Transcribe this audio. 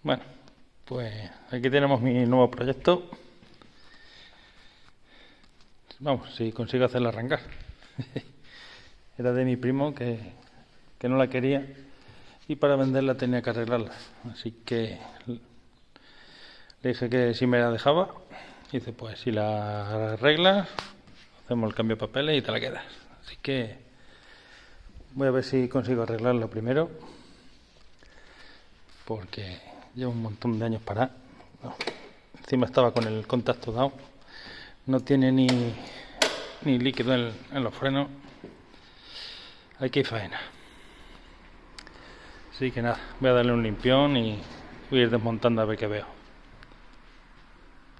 Bueno, pues aquí tenemos mi nuevo proyecto. Vamos, si consigo hacerla arrancar. Era de mi primo que no la quería y para venderla tenía que arreglarla. Así que le dije que si me la dejaba. Y dice, pues si la arreglas, hacemos el cambio de papeles y te la quedas. Así que voy a ver si consigo arreglarlo primero, porque llevo un montón de años parada. Encima estaba con el contacto dado. No tiene ni líquido en los frenos. Aquí hay faena. Así que nada, voy a darle un limpión y voy a ir desmontando a ver qué veo.